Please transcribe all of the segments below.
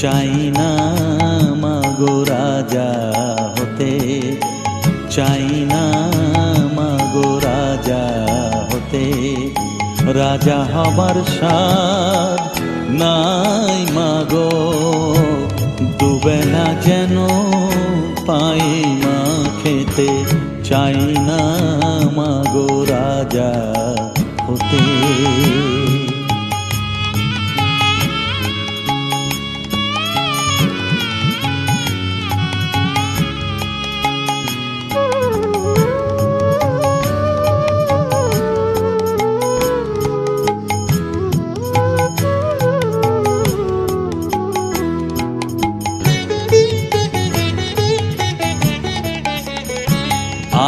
চাই না মাগো রাজা হতে, চাই না মাগো রাজা হতে। রাজা হবার সাধ নাই মাগো, দুবেলা যেন পাই মা খেতে। চাই না মাগো রাজা হতে।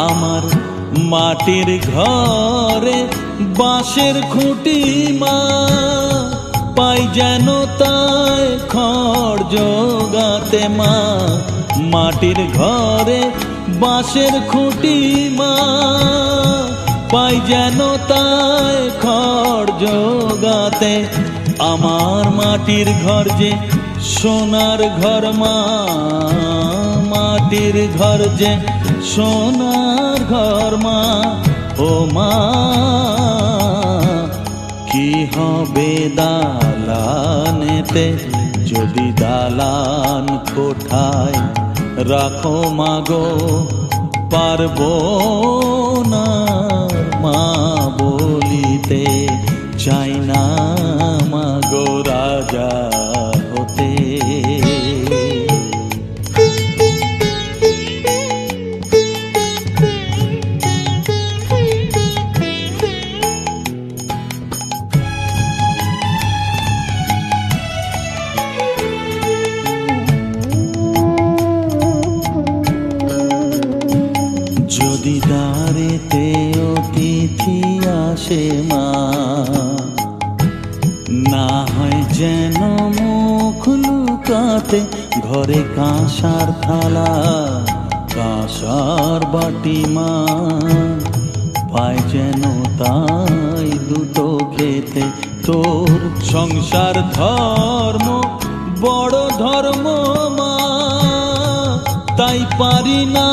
আমার মাটির ঘরে বাঁশের খুঁটি মা, পাই যেন তাই খড় জোগাতে মা। মাটির ঘরে বাঁশের খুঁটি মা, পাই যেন তাই খড় জোগাতে। আমার মাটির ঘর যে সোনার ঘর মা, মাটির ঘর যে সোনার ঘর মা। ও মা কি হবে দালানেতে, যদি দালান কোঠায় রাখো মাগো। পারবো না মা বলিতে, চাই না মাগো রাজা হতে। যদি দ্বারেতে অতিথি আসে মা, না হয় যেন মুখ লুকাতে। ঘরে কাঁসার থালা কাঁসার বাটি মা, পায় যেন তাই দুটো খেতে। তোর সংসার ধর্ম বড় ধর্ম মা, তাই পারি না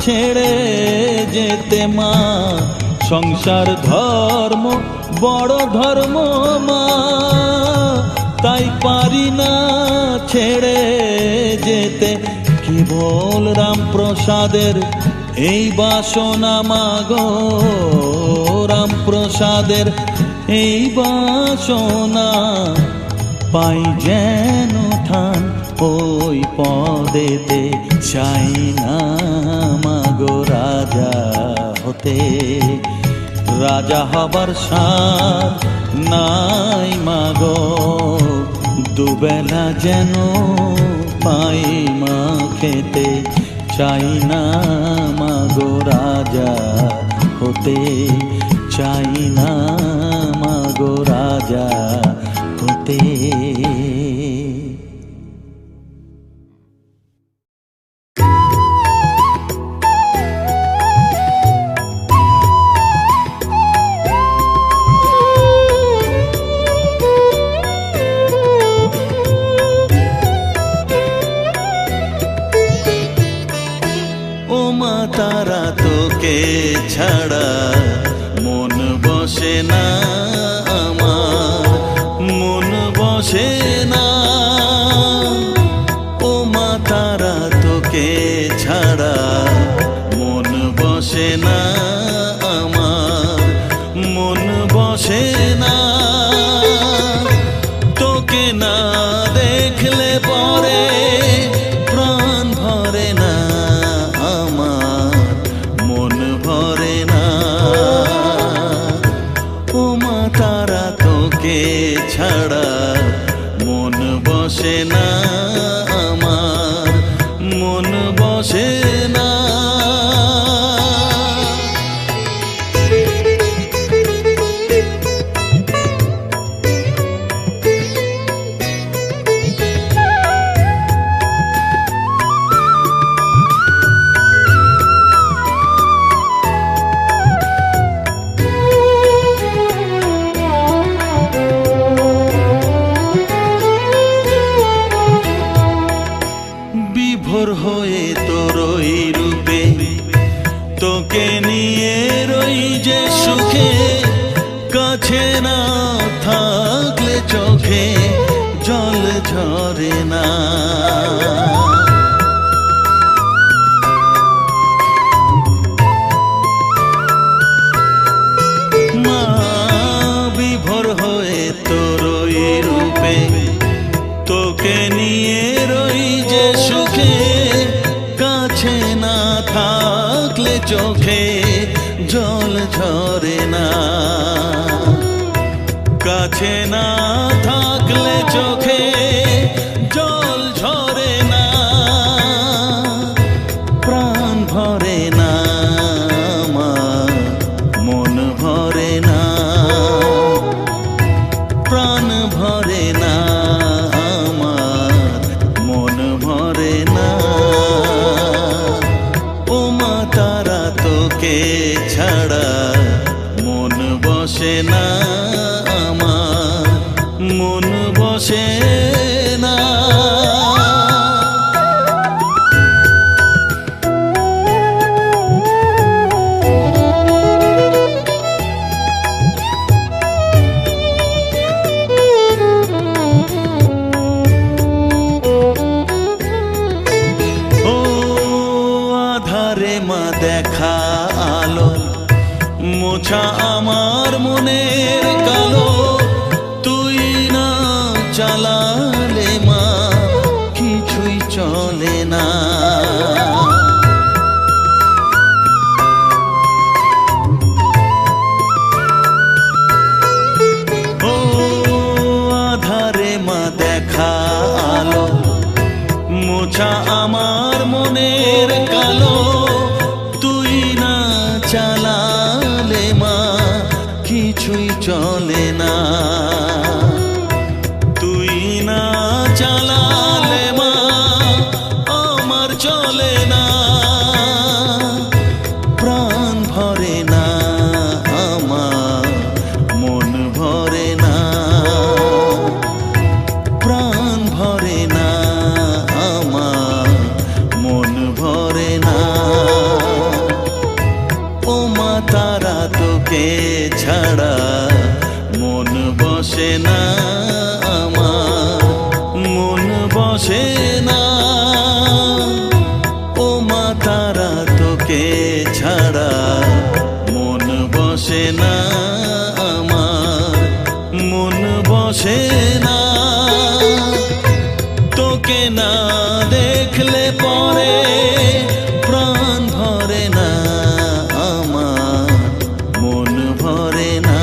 ছেড়ে যেতে মা। সংসার ধর্ম বড় ধর্ম মা, তাই পারি না ছেড়ে যেতে। কেবল রামপ্রসাদের এই বাসনা মাগো, রামপ্রসাদের এই বাসনা। পাই যেন ঠান ওই পদেতে, চাই না মাগো রাজা হতে। রাজা হবার সাধ নাই মাগো, দুবেলা যেন পাই মা খেতে। চাই না মাগো রাজা হতে, চাই না মাগো রাজা হতে। তারা তোকে ছাড়া মন বসে না আমার, মন বসে না। ও মা তারা তোকে ছাড়া মন বসে না আমার, মন বসে না। তোকে না দেখলে পরে প্রাণ ভরে না, ছাড়া মন বসে না আমার, মন বসে না। বিভোর হয়ে তোরই রূপে, তোকে নিয়ে রই যে সুখে, কাছে না থাকলে চোখে জল ঝরে না। মা বিভোর হয়ে তোরই রূপে, তোকে নিয়ে রই যে সুখে, কাছে না থাকলে চোখে জল ঝরে না। কাছে না থাকলে চোখে জল ঝরে না, প্রাণ ভরে না আমার, মন ভরে না, প্রাণ ভরে না আমার, মন ভরে না। ও মা তারা তোকে ছাড়া মন বসে না আমার, মন বসে না। ও আধারে মা দেখা আলো, মোছা আমার মনের কালো, তুই না চালালে মা কিছুই চলে না। ও আধারে মা দেখা আলো, মোছা আমার মনের কালো, তুই না চালালে মা কিছুই চলে না। তুই না চালালে মা আমার চলে না, প্রাণ ভরে না আমার, মন ভরে না, প্রাণ ভরে না আমার, মন ভরে না। ও মা তারা তোকে ছাড়া মন বসে না আমার, মন বসে না। ও মা তারা তোকে ছাড়া মন বসে না আমার, মন বসে না। তোকে না দেখলে পরে প্রাণ ভরে না আমার, মন ভরে না।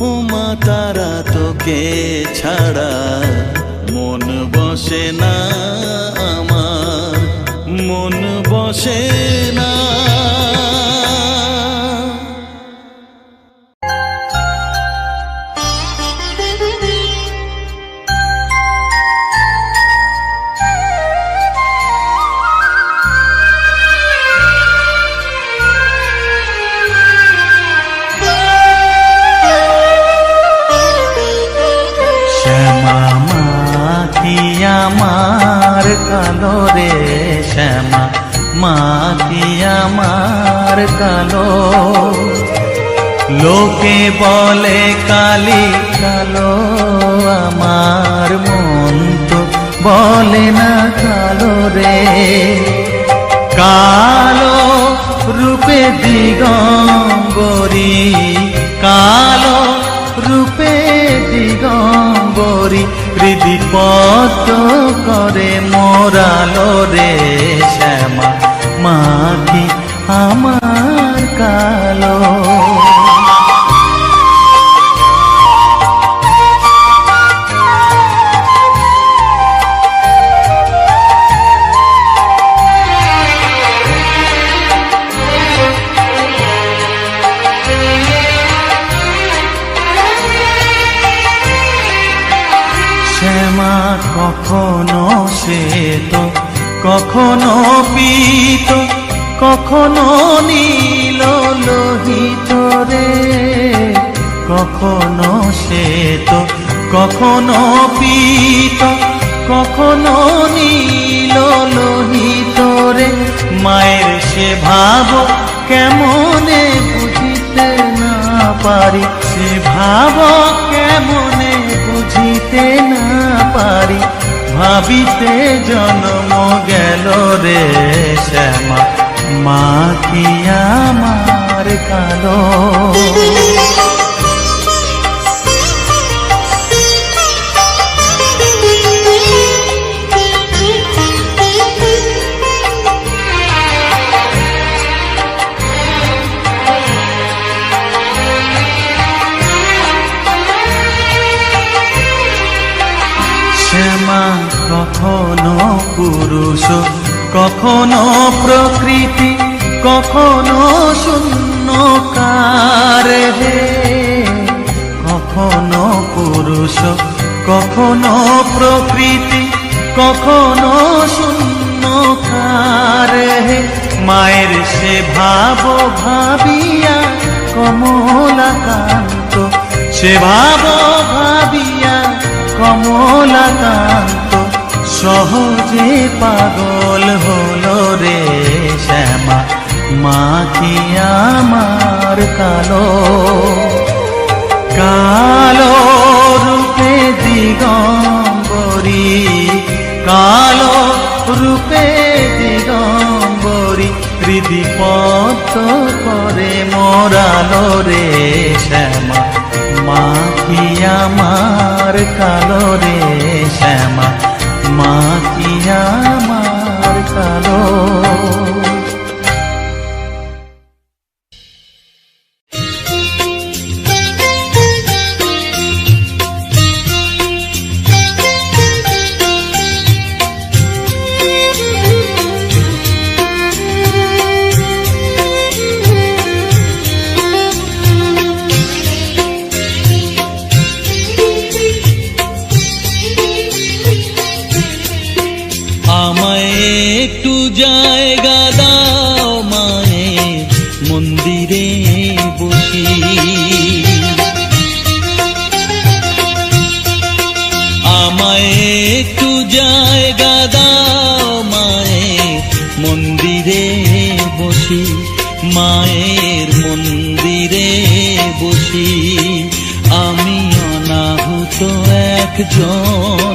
ও মা তারা তোকে ছাড়া মন বসে না আমার, মন বসে না। আমার কালো রে শ্যামা, মা কি আমার কালো, লোকে বলে কালি কালো, আমার মন তো বলে না কালো রে। কালো রূপে দিগম্বরী, কালো রূপে দিগম্বরী, হৃদিপদ্ম করে মোরালো রে শ্যামা, মা কি আমার কালো। শ্যামা কখনো শ্বেত, কখনো পীত, কখনো নীল লোহিত রে, কখনো শ্বেত, কখনো পীত, কখনো নীল লোহিতরে মায়ের সে ভাব কেমনে বুঝিতে না পারি, সে ভাব কেমনে বুঝিতে না পারি, ভাবিতে জন্ম গেল রে শ্যামা, মা কি আমার কালো। শ্যামা কখনো পুরুষ, কখনো প্রকৃতি, কখনো শূন্যকার হে, কখনো পুরুষ, কখনো প্রকৃতি, কখনো শূন্যকার হে, মায়ের সে ভাব ভাবিয়া কমলাকান্ত, সে ভাব ভাবিয়া কমলাকান্ত সহজে পাগল হলো রে শ্যামা, মা কি আমার কালো। কালো রূপে দিগম্বরী, কালো রূপে দিগম্বরী, হৃদি পদ্ম করে মোরালো রে শ্যামা, মা কি আমার কালো রে শ্যামা, মা কি আমার কালো। একটু জায়গা দাও মায়ের মন্দিরে বসি, আমায় একটু জায়গা দাও মায়ের মন্দিরে বসি, মায়ের মন্দিরে বসি। আমি অনাহুত একজন,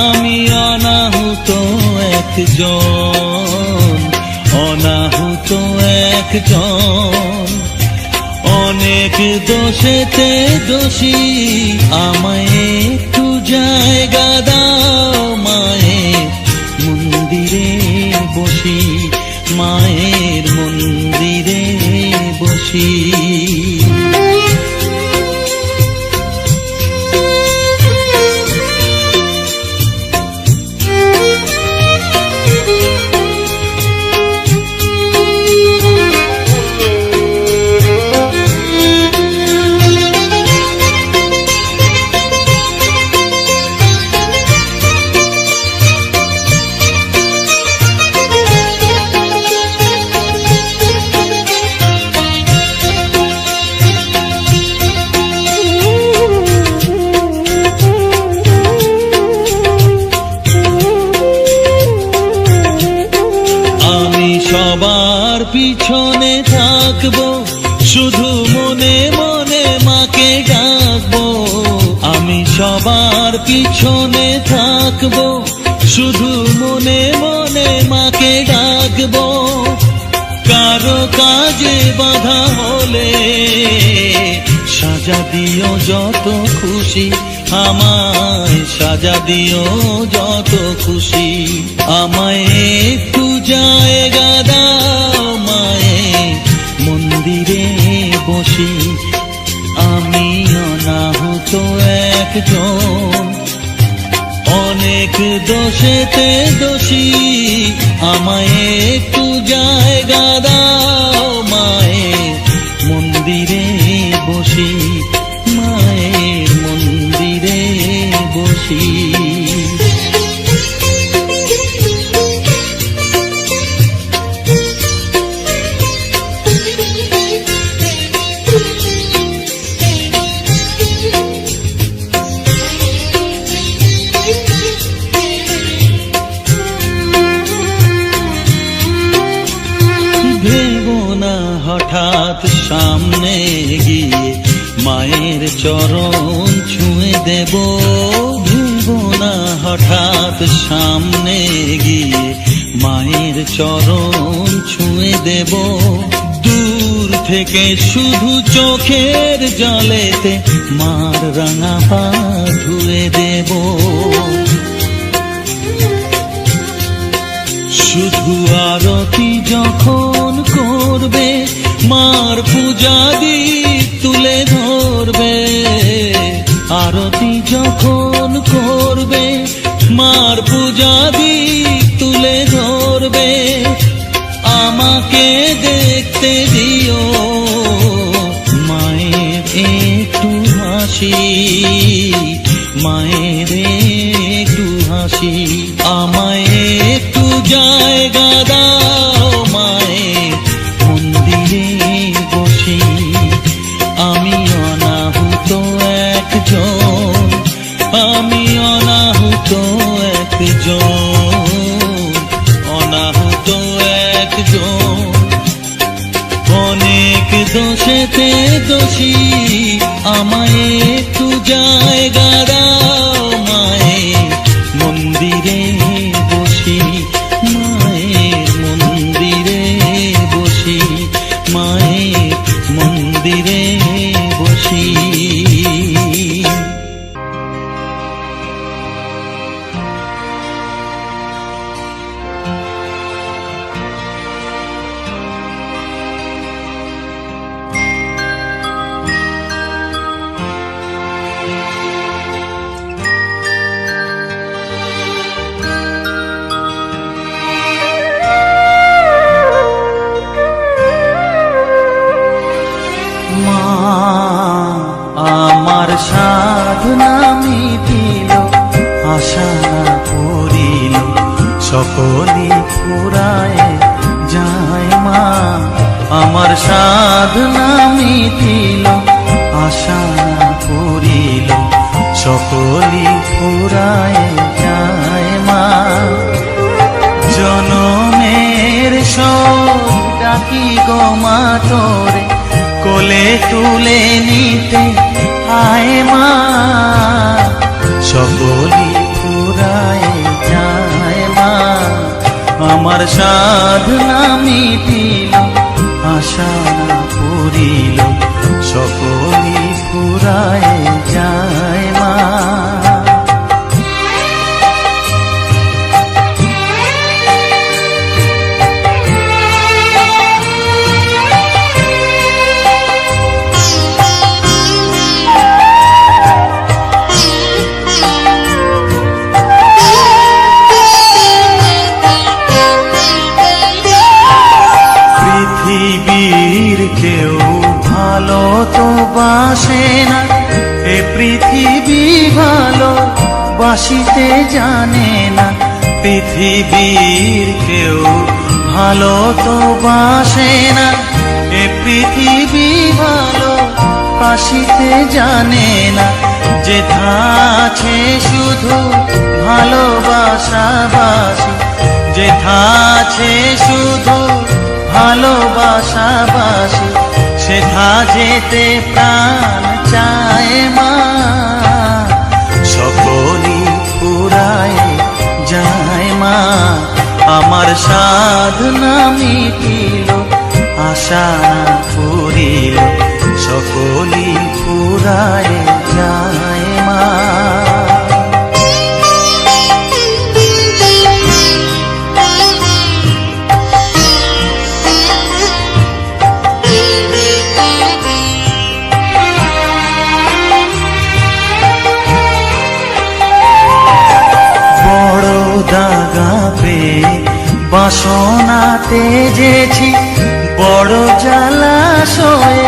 আমি অনাহুত একজন, অনাহুত একজন, অনেক দোষেতে দোষী। আমায় একটু জায়গা দাও মায়ের মন্দিরে বসি, মায়ের মন্দিরে বসি। সবার পিছনে থাকবো, শুধু মনে মনে মাকে ডাকবো। আমি সবার পিছনে থাকবো, শুধু মনে মনে মাকে ডাকবো। কারো কাজে বাধা হলে সাজা দিও যত খুশি, আমায় সাজা দিও যত খুশি। আমায় একটু জায়গা দাও মায়ের মন্দিরে বসি, আমি অনাহুত একজন, অনেক দোষেতে দোষী। আমায় একটু জায়গা দাও মায়ের মন্দিরে বসি, মায়ের মন্দিরে বসি। সামনে গিয়ে মায়ের চরণ ছুঁয়ে দেব, ভুলবো না হঠাৎ সামনে গিয়ে মায়ের চরণ ছুঁয়ে দেব। দূর থেকে শুধু চোখের জলেতে মার রাঙা পা ধুয়ে দেব। শুধু আরতি যখন করবে মার পূজা দীপ তুলে ধরবে, আরতি যখন করবে মার পূজা দীপ তুলে ধরবে। আমাকে দেখতে দিও মায়ের একটু হাসি, মায়ের একটু হাসি। আমায় একটু জায়গা দাও মায়ের মন্দিরে বসি, আমি অনাহুত একজন, আমি অনাহুত একজন, অনাহুত একজন। অনেক দোষেতে দোষী, আমায় একটু জায়গা দাও মায়ের মন্দিরে বসি, মায়ের মন্দিরে বসি, মায়ের মন্দিরে বসি। আমার সাধনা মিটিল, আশা না করিল, সকলি ফুরায় যায় মা। আমার সাধনা মিটিল, আশা না করিল, সকলি ফুরায় যায় মা। জনমের সব ডাকি গো মা তোরে, কোলে তুলে নিতে আয় মা। সকলি ফুরায় যায় মা। আমার সাধনা মিটিল, আশা না করিল, সকলি ফুরায় যায় মা। পৃথিবীর কেউ ভালো তো বাসে না, এ পৃথিবী ভালো বাসিতে জানে না। পৃথিবীর কেউ ভালো তো বাসে না, এ পৃথিবী ভালো বাসিতে জানে না। যেথা আছে শুধু ভালোবাসা বাসি, যেথা আছে শুধু ভালোবাসা বাসি, সেথা যেতে প্রাণ চায় মা। সকলি ফুরায় যায় মা। আমার সাধনা মিটিল, আশা না করিল, সকলি ফুরায় যায় মা। দাগা পেয়ে বাসনাতে যেছি, বড় জলাশয়ে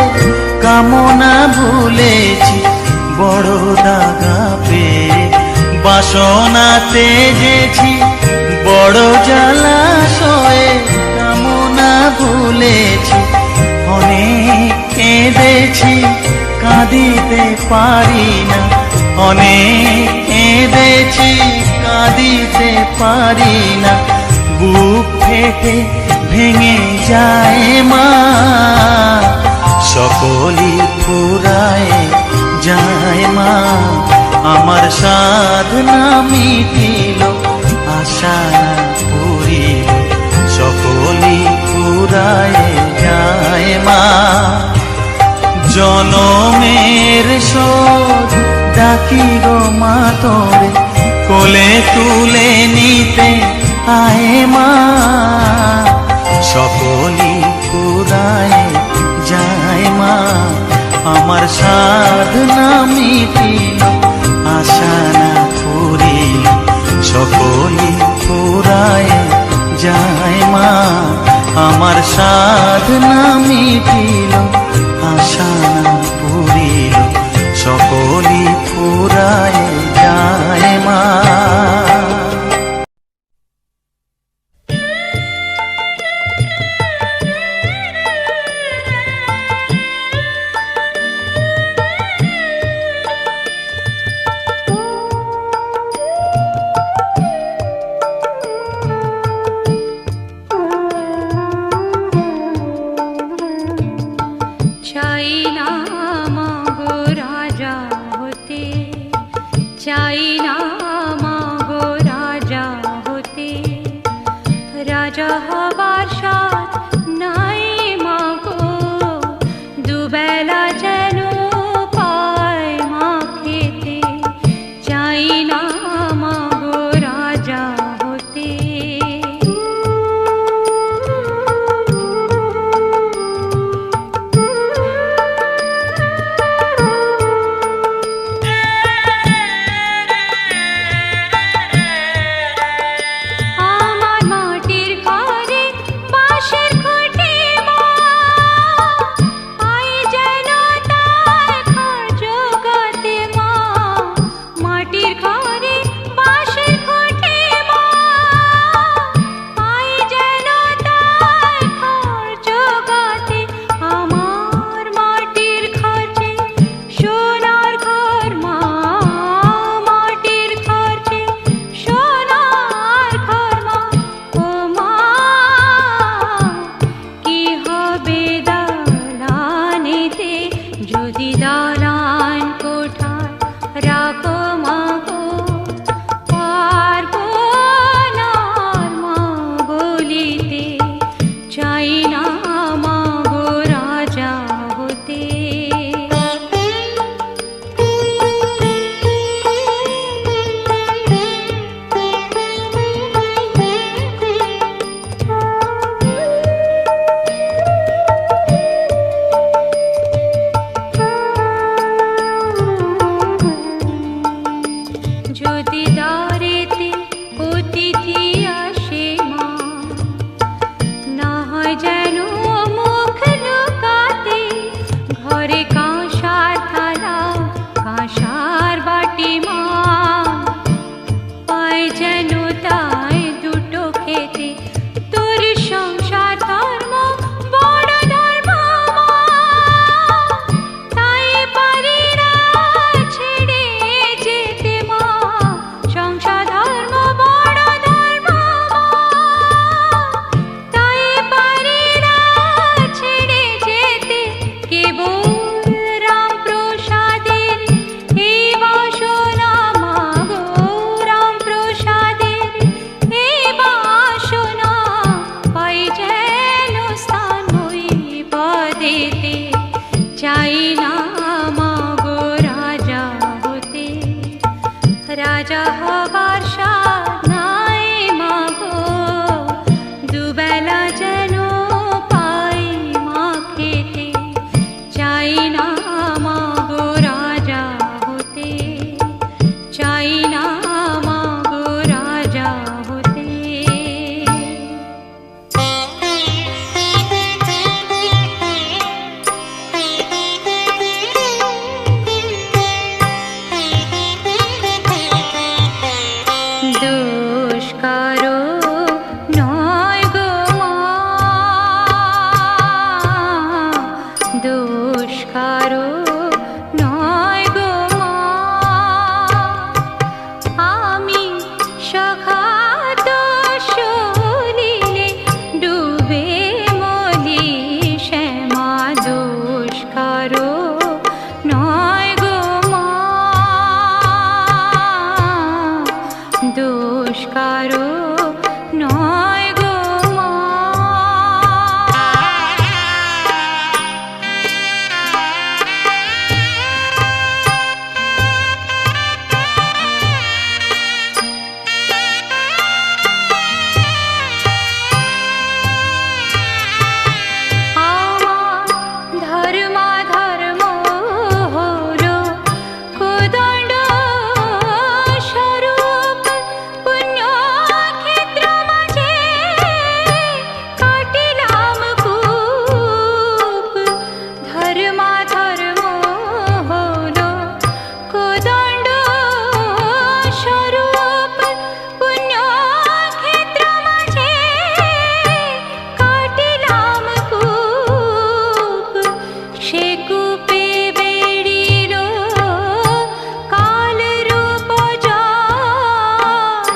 কামনা ভুলেছি। বড় দাগা পেয়ে বাসনাতে যেছি, বড় জলাশয়ে কামনা ভুলেছি। অনেক কেঁদেছি, কাঁদিতে পারি না, অনেক কেঁদেছি, কাঁদিতে পারি না। বুক ফেটে ভেঙে যায় মা, সকলই ফুরায় যায় মা। আমার সাধনা মিটিল, আশা না পুরিল, সকলই ফুরায় যায় মা। জনমের শোধ ডাকি গো মা তোরে, কোলে তুলে নিতে আয় মা। সকলই ফুরায় যায় মা, আমার সাধনা মিটিল, আশা না পুরিল, সকলই ফুরায় যায় মা। আমার সাধনা মিটিল, আশা না পুরিল, সকলই ফুরায় যায় মা। চাই না মাগো রাজা হতে, চাই না মাগো রাজা হতে, রাজা হবার সাথ নাই মাগো, দুবেলা যেন পায় মা খেতে। চাই না মাগো রাজা হতে। দোষ কারো নয় গো মা। আমার ধর্মাধর্ম হলো কোদণ্ড স্বরূপ, পুণ্যক্ষেত্র মাঝে কাটিলাম কূপ। ধর্মাধর্ম হলো কোদণ্ড স্বরূপ, পুণ্যক্ষেত্র মাঝে কাটিলাম কূপ। সে কূপে বেড়িল কালরূপ জল,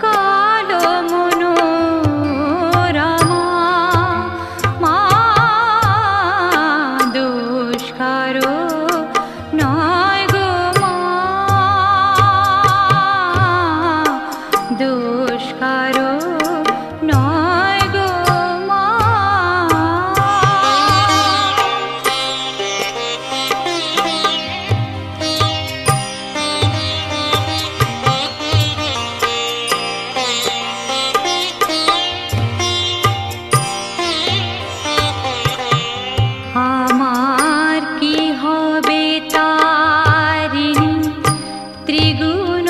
কালো মনোরমা। মা দোষ কারো নয় গো মা, দোষ কারো নয় গো মা। আমার কি হবে তারিণী, ত্রিগুণধারিণী,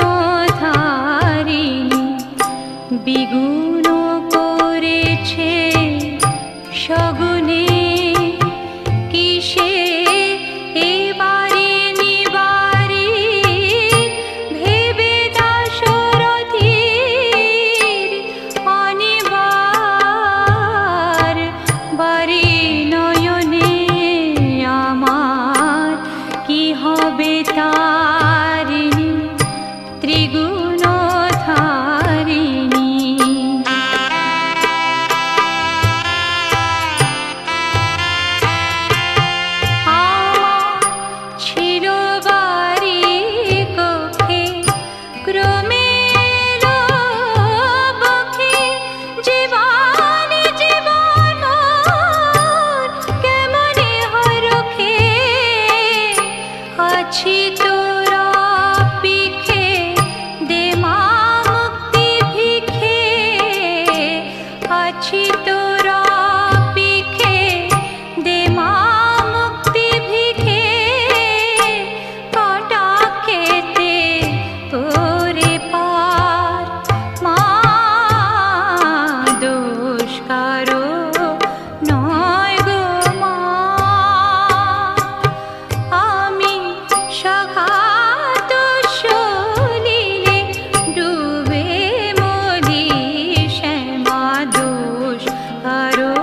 বিগুণ করেছে সগুণে। কিসে এবারে নিবারে ভেবে দাশরথীর অনিবার। বারে নয়নে আমার কি হবে তারিণী, ত্রিগুণধারিণী। আমার ছিল বাড়ি কক্ষে, ক্রমে এলো বক্ষে। জীবন জীবন মোর কেমনে হয় রক্ষে, আছি তোরা পিখে, দে মা মুক্তি ভিখে। আছি তোরা পিখে, দে মা মুক্তি ভিখে। কটাক্ষেতে করে পার, মা দোষ কারো নয় গো মা। আমি সঘাত সলিলে ডুবে মরি, শ্যামা দোষ কারো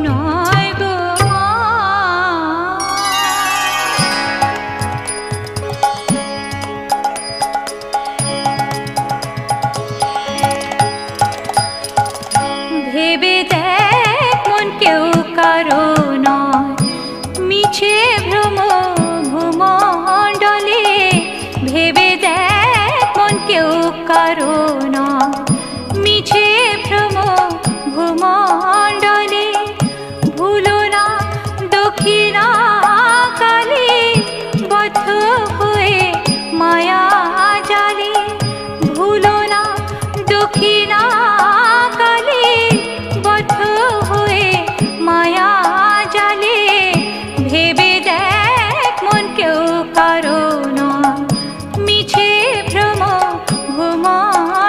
নয় গো মা। ভেবে দেখ মন কেউ কারো নয়, মিছে ভ্রম ভূমণ্ডলে। ভেবে দেখ মন কেউ কারো নয়, মিছে ভ্রম ভূমণ্ডলে। ভুলো না দক্ষিণা কালে, বদ্ধ হয়ে মায়া জালে। ভুলো না দক্ষিণা কালে, বদ্ধ হয়ে মায়া জালে। ভেবে দেখ মন কেউ কারো নয়, মিছে ভ্রম ভূমণ্ডলে।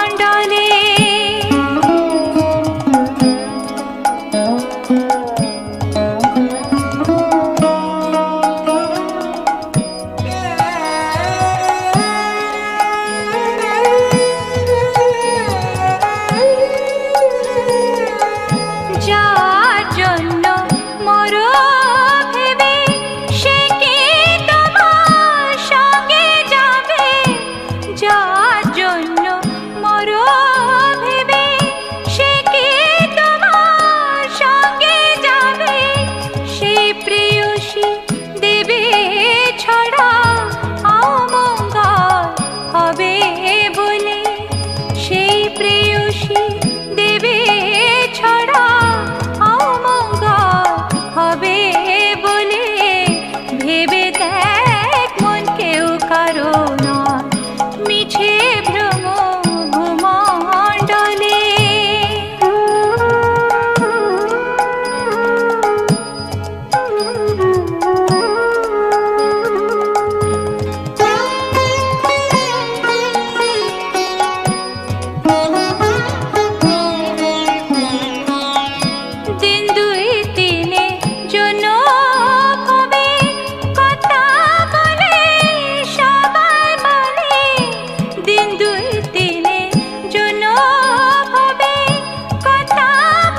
ভ্রম ভূমণ্ডলে। দিন দুই তিনে জন্য হবে কথা বলে সবাই বলে। দিন দুই তিনে জন্য হবে কথা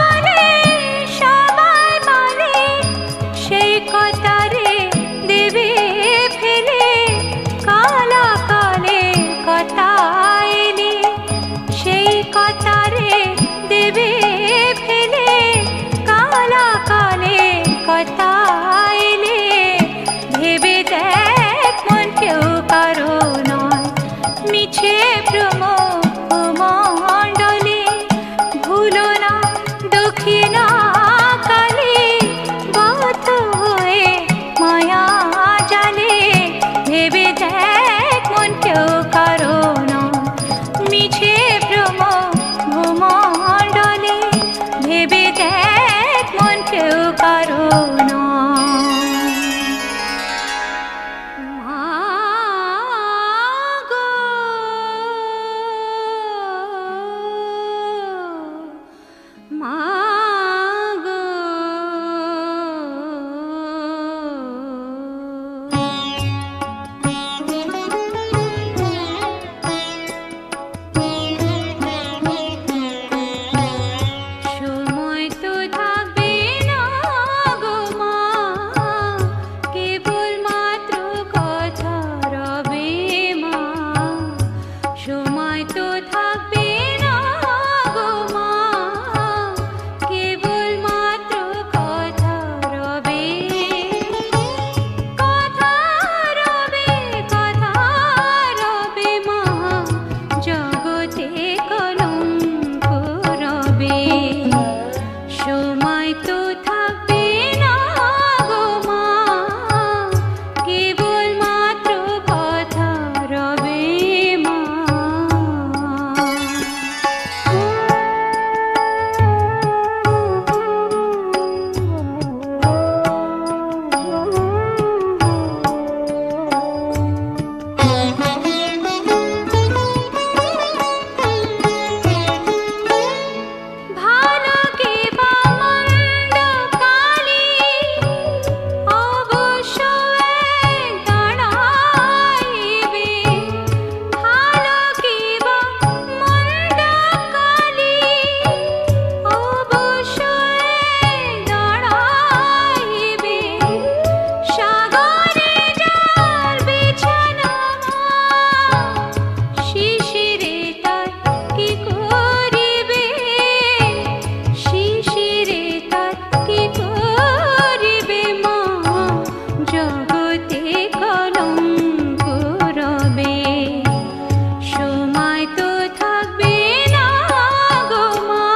বলে সবাই বলে। সেই কথারে দেবে ফেলে কালা কালে কথা এলে। সেই কথারে দেবে ফেলে কালা কালে কথা এলে। ভেবে দেখ মন কেউ কারো নয় মিছে ভ্রম ভূমণ্ডলে। ভুলো না দক্ষিণা কালে বদ্ধ হয়ে মায়া জালে। ভেবে দেখ মন কেউ কারো নয় মিছে ভ্রম ভূমণ্ডলে। ভেবে দেখ মন কেউ কারো নয়। মা গো, মা গো। সময় তো থাকবে না গো মা, কেবল মাত্র কথা রবে মা। সময় তো থাকবে না গো মা, কেবল মাত্র কথা রবে। কথা রবে, কথা রবে মা, জগতে কলঙ্ক রবে। সময় তো থাকবে না গো মা, কেবল মাত্র কথা রবে মা। ভালো কি বা মন্দ কালে অবশ্যই দাঁড়াইবে। ভালো কি বা মন্দ কালে অবশ্যই দাঁড়াইবে। সাগরে যার বিছানা শিশিরে তার কি করিবে। শিশিরে তার কি করিবে মা, জগতে কলঙ্ক রবে। সময় তো থাকবে না গো মা,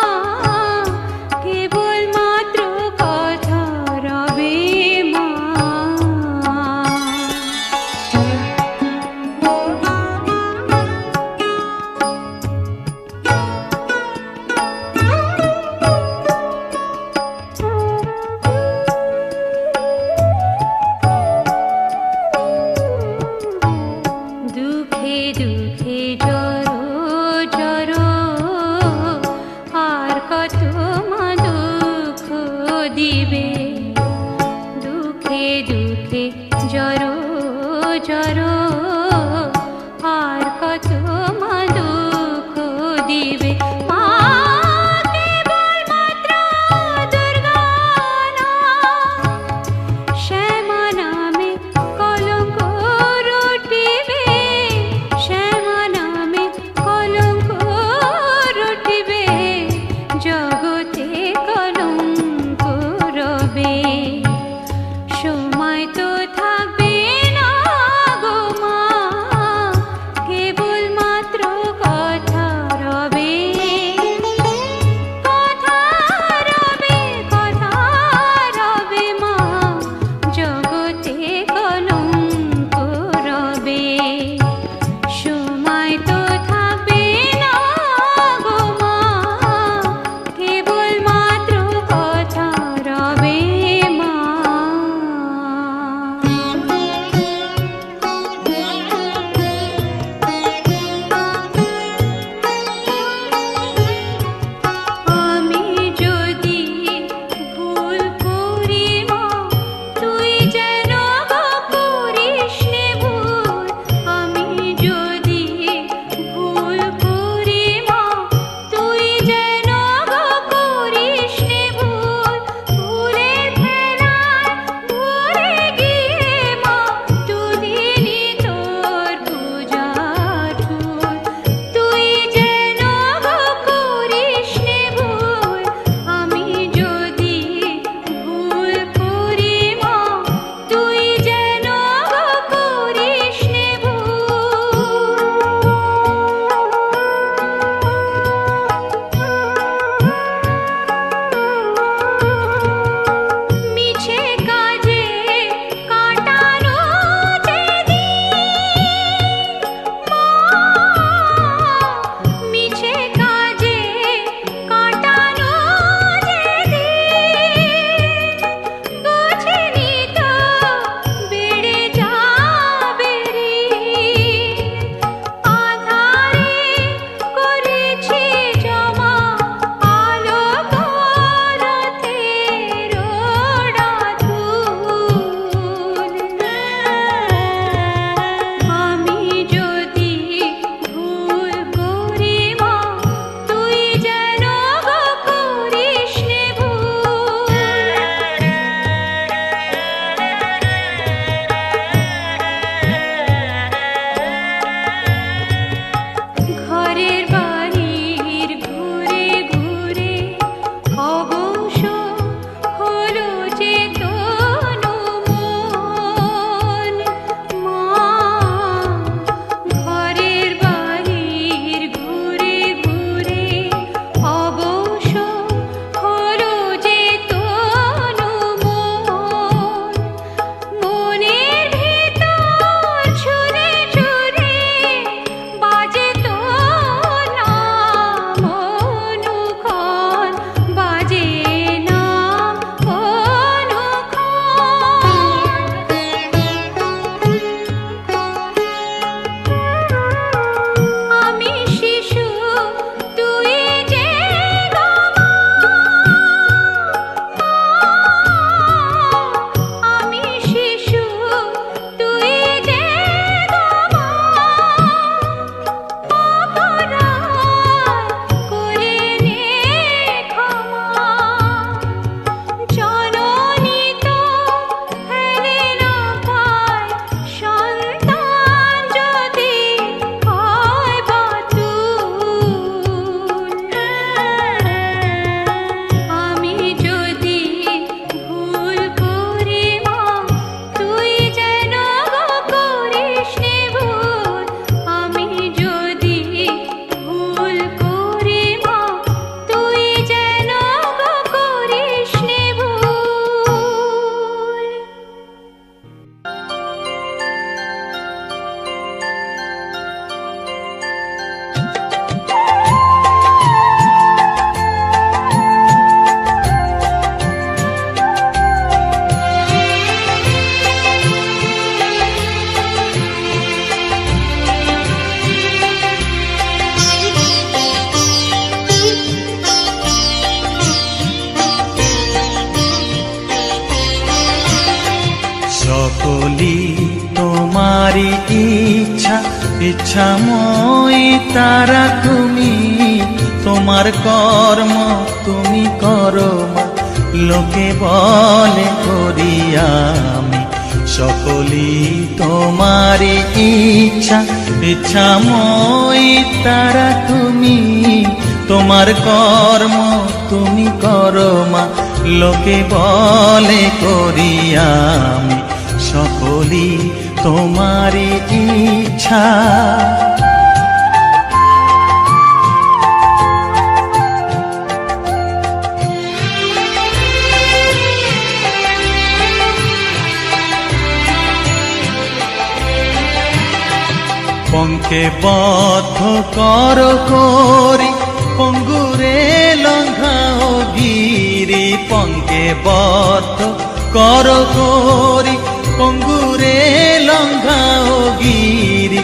কেবল মাত্র কথা রবে মা। দুঃখে দুঃখে জড়ো জড়ো আর কত মা দুঃখ দিবে। দুঃখে দুঃখে জড়ো জড়ো আর কত মা দুঃখ দিবে। মা কেবল মাত্র দুর্গা না, শ্যামা নামে কলঙ্ক রটিবে। শ্যামা নামে কলঙ্ক রটিবে, জগতে কলঙ্ক রবে। সময় তো থাকবে না গো মা, ইচ্ছাময়ী তারা তুমি, তোমার কর্ম তুমি করো মা, লোকে বলে করি আমি সকলি তোমারি ইচ্ছা। ইচ্ছাময়ী তারা তুমি, তোমার কর্ম তুমি করো মা, লোকে বলে করি আমি সকলি তোমারি ইচ্ছা। পঙ্কে বদ্ধ কর করি, পঙ্গুরে লঙ্ঘাও গিরি। পঙ্কে বদ্ধ কর করি, পঙ্গুরে লঙ্ঘাও গিরি।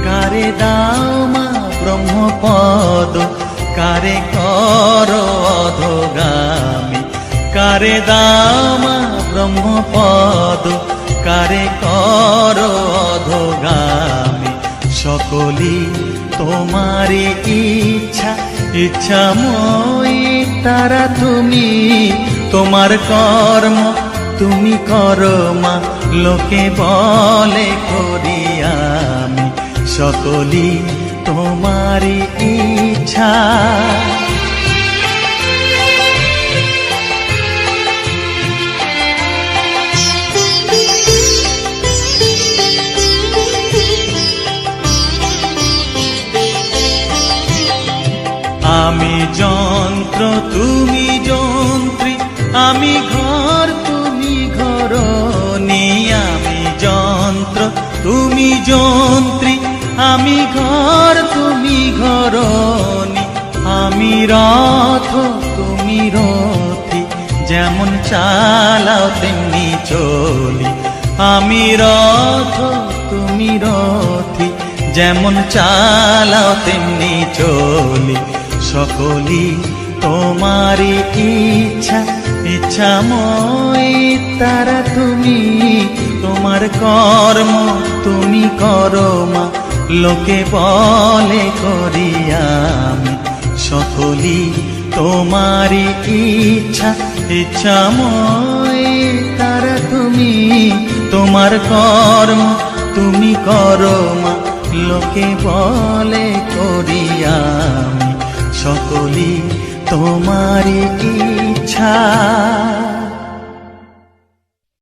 কারে দাও মা ব্রহ্মপদ, কারে কর অধগামী। কারে দাও মা ব্রহ্মপদ, কারে কর অধগামী। সকলি তোমারি ইচ্ছা। ইচ্ছাময়ী তারা তুমি, তোমার কর্ম তুমি করো মা, লোকে বলে করি আমি সকলি তোমারি ইচ্ছা। আমি যন্ত্র তুমি যন্ত্রী, আমি ঘর তুমি ঘরণী। আমি যন্ত্র তুমি যন্ত্রী, আমি ঘর তুমি ঘরণী। আমি রথ তুমি রথী, যেমন চালাও তেমনি চলি। আমি রথ তুমি রথী, যেমন চালাও তেমনি চলি। সকলি তোমারি ইচ্ছা। ইচ্ছাময়ী তারা তুমি, তোমার কর্ম তুমি করো মা, লোকে বলে করি আমি সকলি তোমারি ইচ্ছা। ইচ্ছাময়ী তারা তুমি, তোমার কর্ম তুমি করো মা, লোকে বলে করি আমি সকলি তোমারি ইচ্ছা।